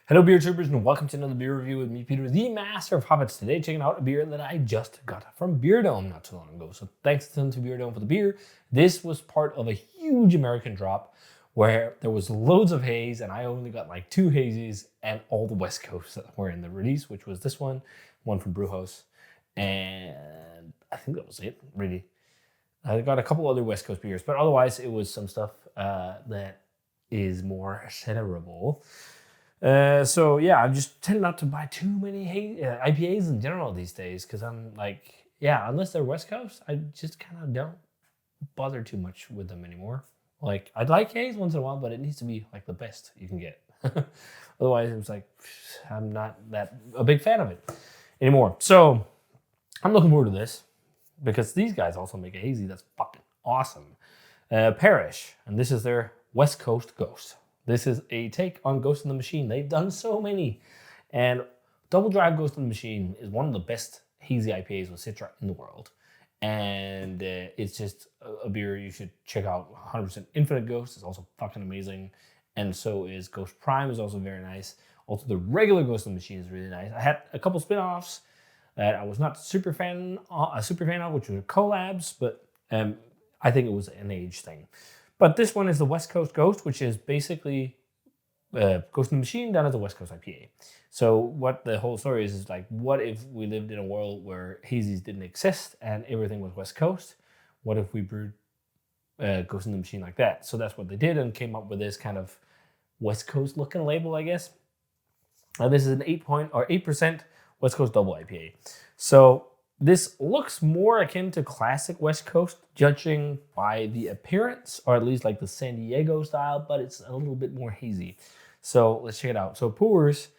Hello, beer troopers, and welcome to another beer review with me, Peter, the master of hobbits. Today, checking out a beer that I just got from Beer Dome not too long ago. So, thanks to Beer Dome for the beer. This was part of a huge American drop where there was loads of haze, and I only got like 2 hazies and all the West Coast that were in the release, which was this one from Brewhouse, and I think that was it, really. I got a couple other West Coast beers, but otherwise, it was some stuff that is more shareable. So yeah, I just tend not to buy too many IPAs in general these days because I'm like, yeah, unless they're West Coast, I just kind of don't bother too much with them anymore. Like, I'd like haze once in a while, but it needs to be like the best you can get. Otherwise, it's like I'm not that a big fan of it anymore. So I'm looking forward to this because these guys also make a hazy that's fucking awesome. Parish, and this is their West Coast Ghost. This is a take on Ghost in the Machine. They've done so many. And Double Dry Ghost in the Machine is one of the best hazy IPAs with Citra in the world. And it's just a beer you should check out. 100% Infinite Ghost is also fucking amazing. And so is Ghost Prime is also very nice. Also, the regular Ghost in the Machine is really nice. I had a couple spin-offs that I was not a super fan of, which were collabs, but I think it was an age thing. But this one is the West Coast Ghost, which is basically Ghost in the Machine done as a West Coast IPA. So what the whole story is like, what if we lived in a world where hazies didn't exist and everything was West Coast? What if we brewed Ghost in the Machine like that? So that's what they did and came up with this kind of West Coast looking label, I guess. This is an 8% West Coast double IPA. So this looks more akin to classic West Coast, judging by the appearance, or at least like the San Diego style, but it's a little bit more hazy. So let's check it out. So pours,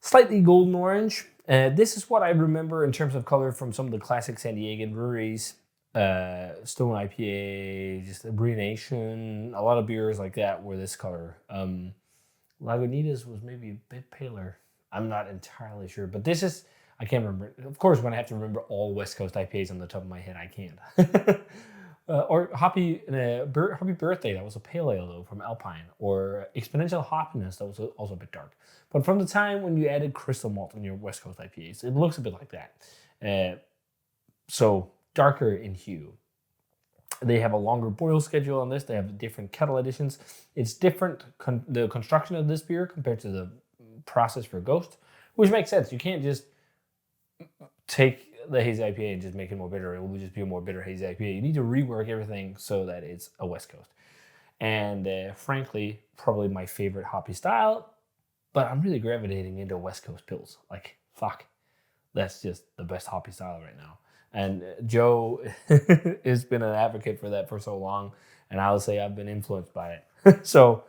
slightly golden orange. This is what I remember in terms of color from some of the classic San Diegan breweries. Stone IPA, just a Brewery Nation, a lot of beers like that were this color. Lagunitas was maybe a bit paler. I'm not entirely sure, but this is, I can't remember. Of course, when I have to remember all West Coast IPAs on the top of my head, I can't. Or Happy Birthday, that was a pale ale though from Alpine. Or Exponential Hoppiness, that was also a bit dark. But from the time when you added crystal malt in your West Coast IPAs, it looks a bit like that. So darker in hue. They have a longer boil schedule on this. They have different kettle additions. It's different, the construction of this beer compared to the process for Ghost, which makes sense. You can't just take the hazy IPA and just make it more bitter. It will just be a more bitter hazy IPA. You need to rework everything so that it's a West Coast. And frankly, probably my favorite hoppy style, but I'm really gravitating into West Coast pills. Like, fuck, that's just the best hoppy style right now. And Joe has been an advocate for that for so long, and I would say I've been influenced by it. So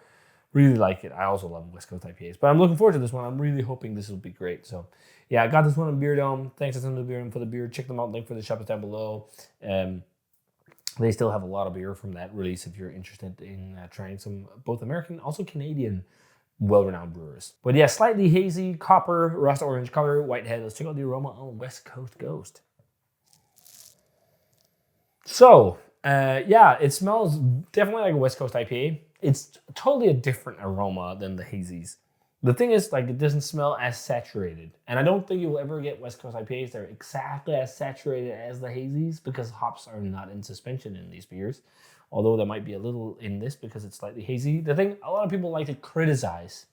really like it. I also love West Coast IPAs, but I'm looking forward to this one. I'm really hoping this will be great. So yeah, I got this one on Beer Dome. Thanks to Beer Dome for the beer. Check them out. Link for the shop is down below. They still have a lot of beer from that release if you're interested in trying some both American, also Canadian, well-renowned brewers. But yeah, slightly hazy, copper, rust orange color, white head. Let's check out the aroma on West Coast Ghost. So yeah, it smells definitely like a West Coast IPA. It's totally a different aroma than the hazies. The thing is, like, it doesn't smell as saturated. And I don't think you'll ever get West Coast IPAs that are exactly as saturated as the hazies because hops are not in suspension in these beers. Although there might be a little in this because it's slightly hazy. The thing, a lot of people like to criticize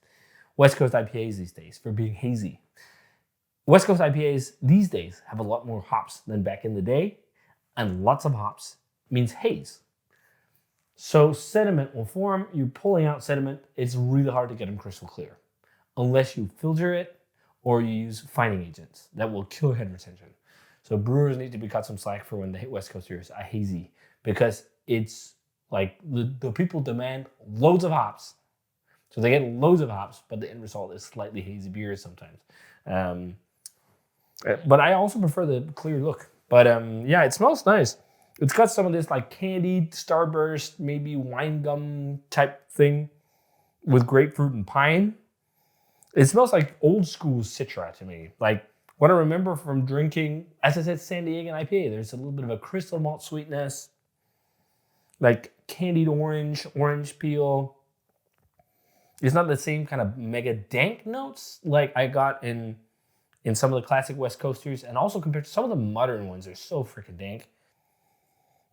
West Coast IPAs these days for being hazy. West Coast IPAs these days have a lot more hops than back in the day. And lots of hops means haze. So sediment will form. You're pulling out sediment. It's really hard to get them crystal clear unless you filter it or you use fining agents that will kill head retention. So brewers need to be cut some slack for when the West Coast beers are hazy because it's like the people demand loads of hops. So they get loads of hops, but the end result is slightly hazy beers sometimes. But I also prefer the clear look. But yeah, it smells nice. It's got some of this like candied starburst, maybe wine gum type thing with grapefruit and pine. It smells like old school Citra to me. Like what I remember from drinking, as I said, San Diego IPA. There's a little bit of a crystal malt sweetness, like candied orange peel, It's not the same kind of mega dank notes like I got in some of the classic West Coasters, and also compared to some of the modern ones, they're so freaking dank.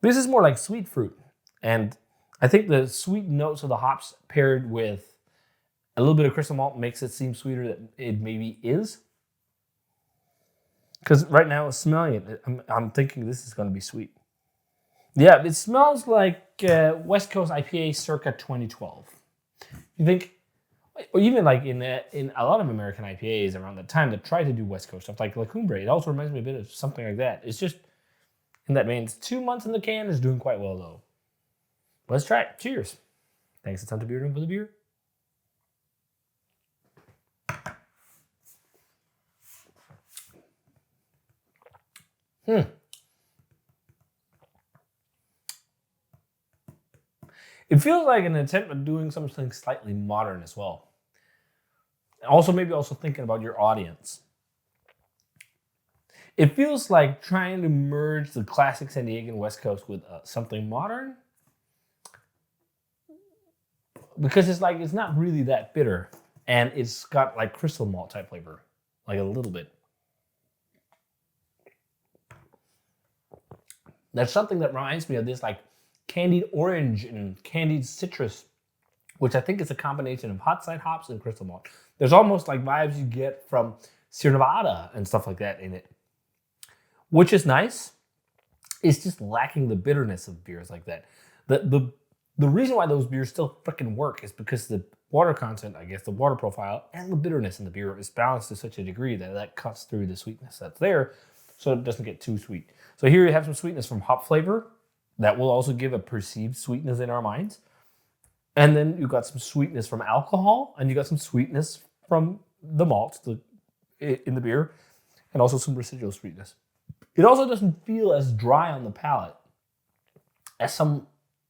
This is more like sweet fruit, and I think the sweet notes of the hops paired with a little bit of crystal malt makes it seem sweeter than it maybe is. Because right now, smelling it, I'm thinking this is going to be sweet. Yeah, it smells like West Coast IPA circa 2012. You think, or even like in a lot of American IPAs around that time that try to do West Coast stuff, like La Cumbre, it also reminds me a bit of something like that. It's just, in that vein, it's 2 months in the can, is doing quite well though. Let's try it. Cheers. Thanks a ton to Beard for the beer. It feels like an attempt at doing something slightly modern as well. Also, maybe also thinking about your audience. It feels like trying to merge the classic San Diegan West Coast with something modern. Because it's like, it's not really that bitter. And it's got like crystal malt type flavor. Like a little bit. That's something that reminds me of this like candied orange and candied citrus, which I think is a combination of hot side hops and crystal malt. There's almost like vibes you get from Sierra Nevada and stuff like that in it, which is nice. It's just lacking the bitterness of beers like that. The reason why those beers still freaking work is because the water content, I guess, the water profile and the bitterness in the beer is balanced to such a degree that that cuts through the sweetness that's there, so it doesn't get too sweet. So here you have some sweetness from hop flavor that will also give a perceived sweetness in our minds. And then you got some sweetness from alcohol, and you got some sweetness from the malt in the beer, and also some residual sweetness. It also doesn't feel as dry on the palate as some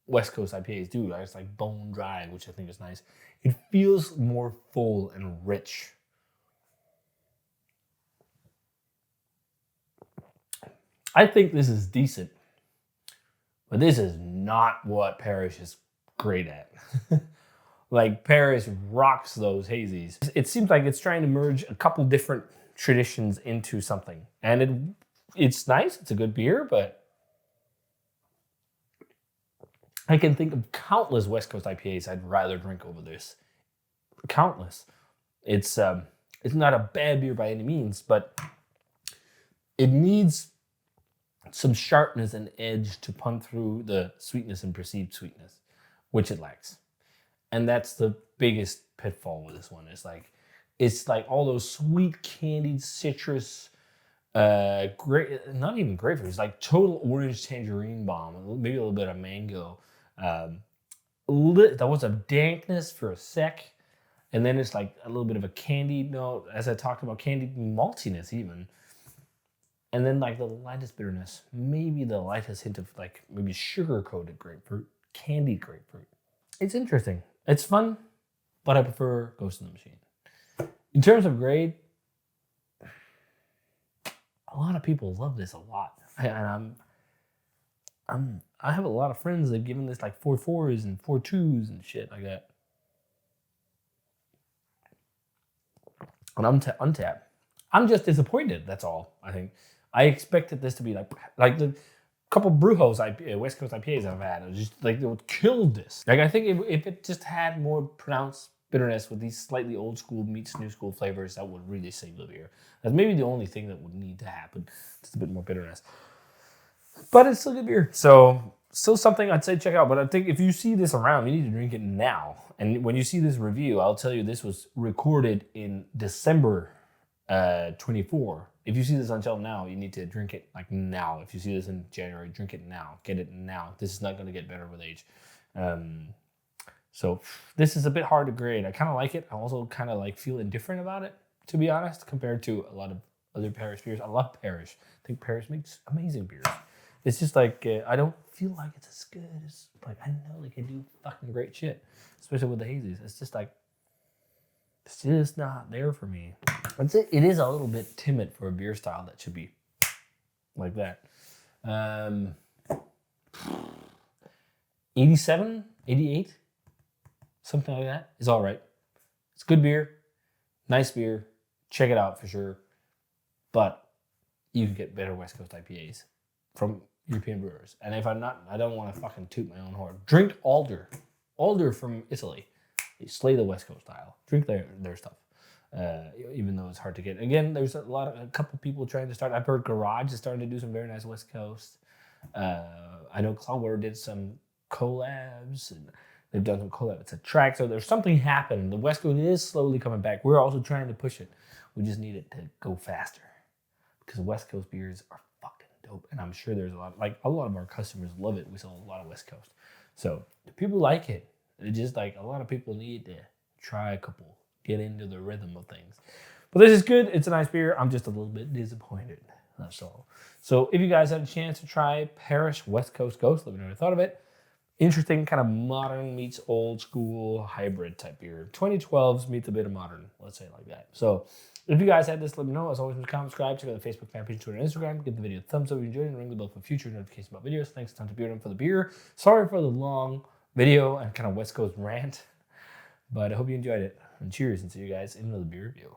West Coast IPAs do. It's like bone dry, which I think is nice. It feels more full and rich. I think this is decent, but this is not what Parish is great at. Like, Parish rocks those hazies. It seems like it's trying to merge a couple different traditions into something. And it's nice, it's a good beer, but I can think of countless West Coast IPAs I'd rather drink over this. Countless. It's not a bad beer by any means, but it needs some sharpness and edge to punch through the sweetness and perceived sweetness, which it lacks. And that's the biggest pitfall with this one. It's like all those sweet candied citrus, great, not even grapefruit. It's like total orange tangerine bomb, maybe a little bit of mango. There was a dankness for a sec, and then it's like a little bit of a candied note, as I talked about, candied maltiness even. And then like the lightest bitterness, maybe the lightest hint of like maybe sugar-coated grapefruit, candied grapefruit. It's interesting. It's fun, but I prefer Ghost in the Machine. In terms of grade, a lot of people love this a lot. I have a lot of friends that have given this like 4.4s and 4.2s and shit like that. And Untapped. I'm just disappointed, that's all, I think. I expected this to be like the couple Brewhouse West Coast IPAs I've had. It was just like, they would kill this. Like, I think if it just had more pronounced bitterness with these slightly old school meets new school flavors, that would really save the beer. That's maybe the only thing that would need to happen. Just a bit more bitterness. But it's still good beer. So still something I'd say check out. But I think if you see this around, you need to drink it now. And when you see this review, I'll tell you this was recorded in December 24. If you see this on shelf now, you need to drink it like now. If you see this in January, drink it now. Get it now. This is not going to get better with age. So this is a bit hard to grade. I kind of like it. I also kind of like feel indifferent about it, to be honest, compared to a lot of other Parish beers. I love Parish. I think Parish makes amazing beers. It's just like, I don't feel like it's as good as, like, I know they can do fucking great shit, especially with the hazies. It's just like, it's just not there for me. It is a little bit timid for a beer style that should be like that. 87, 88, something like that is all right. It's good beer, nice beer. Check it out for sure. But you can get better West Coast IPAs from European brewers. And if I'm not, I don't want to fucking toot my own horn. Drink Alder. Alder from Italy. They slay the West Coast style. Drink their stuff. Even though it's hard to get. Again, there's a couple people trying to start. I've heard Garage is starting to do some very nice West Coast. I know Cloudwater did some collabs, and they've done some collabs. It's a track, so there's something happening. The West Coast is slowly coming back. We're also trying to push it. We just need it to go faster because West Coast beers are fucking dope, and I'm sure there's a lot of our customers love it. We sell a lot of West Coast, so the people like it. It's just like a lot of people need to try a couple, get into the rhythm of things. But this is good. It's a nice beer. I'm just a little bit disappointed. That's all. So if you guys had a chance to try Parish West Coast Ghost, let me know what you thought of it. Interesting, kind of modern meets old school hybrid type beer. 2012s meets a bit of modern, let's say it like that. So if you guys had this, let me know. As always, comment, subscribe, check out the Facebook fan page, Twitter, and Instagram. Give the video a thumbs up if you enjoyed it, and ring the bell for future notifications about videos. Thanks a ton to Beard for the beer. Sorry for the long video and kind of West Coast rant, but I hope you enjoyed it. And cheers, and see you guys in another beer review.